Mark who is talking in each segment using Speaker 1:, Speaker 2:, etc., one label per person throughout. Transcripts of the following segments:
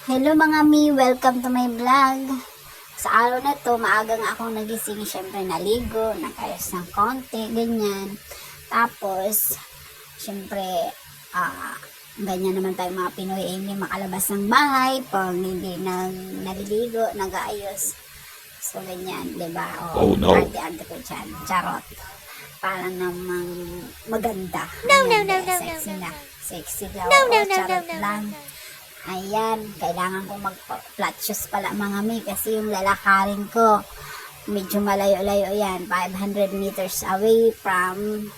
Speaker 1: Hello mga mi, welcome to my vlog. Sa araw na to, maaga nga akong nagising, syempre naligo, nakayos ng konti, ganyan. Tapos, syempre, ganyan naman tayo mga Pinoy, hindi makalabas ng bahay pag hindi naliligo, nag-aayos. So, ganyan, diba?
Speaker 2: Oh, no.
Speaker 1: Arte-arte ko dyan, charot. Parang namang maganda.
Speaker 3: No,
Speaker 1: Ayan,
Speaker 3: no, no, no,
Speaker 1: sexy
Speaker 3: no, no,
Speaker 1: na.
Speaker 3: no.
Speaker 1: Sexy daw.
Speaker 3: No, no,
Speaker 1: O,
Speaker 3: no, no,
Speaker 1: charot
Speaker 3: no,
Speaker 1: lang.
Speaker 3: no, no.
Speaker 1: Ayan, kailangan kong mag-flat shoes pala mga mi kasi yung lalakarin ko medyo malayo-layo yan, 500 meters away from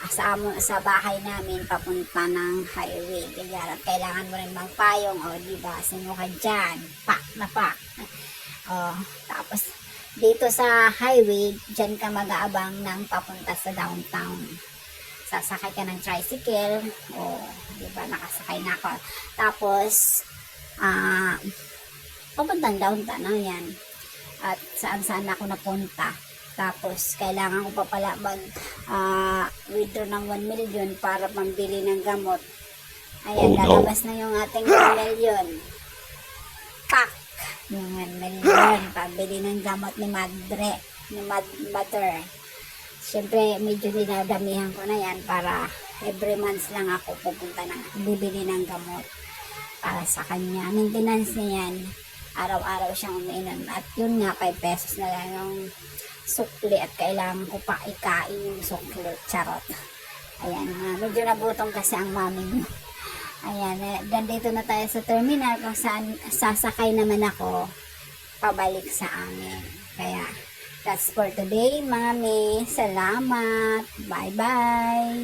Speaker 1: sa bahay namin papunta ng highway. Kaya kailangan mo rin magpayong, o diba, sino ka dyan? Pak na pak. Tapos dito sa highway, dyan ka mag-aabang ng papunta sa downtown. Sasakay ka ng tricycle, o diba, nakasakay na ako. Tapos papuntang downtown na yan, at saan ako napunta. Tapos kailangan ko pa pala mag withdraw ng 1 million para pambili ng gamot. Ayan,
Speaker 2: Oh, no.
Speaker 1: lalabas na yung ating 1 million. Pak! Yung 1 million, pambili ng gamot ni Mother. Siyempre, medyo dinadamihan ko na yan para every month lang ako pupunta ng bibili ng gamot para sa kanya. Maintenance niya yan. Araw-araw siyang umiinom. At yun nga, 5 pesos na lang yung sukli at kailangan ko pa ikain yung sukli. Charot. Ayan, medyo nabutong kasi ang mami mo. Ayan, dito na tayo sa terminal kung saan sasakay naman ako pabalik sa amin. Kaya, that's for today, mami. Salamat. Bye-bye.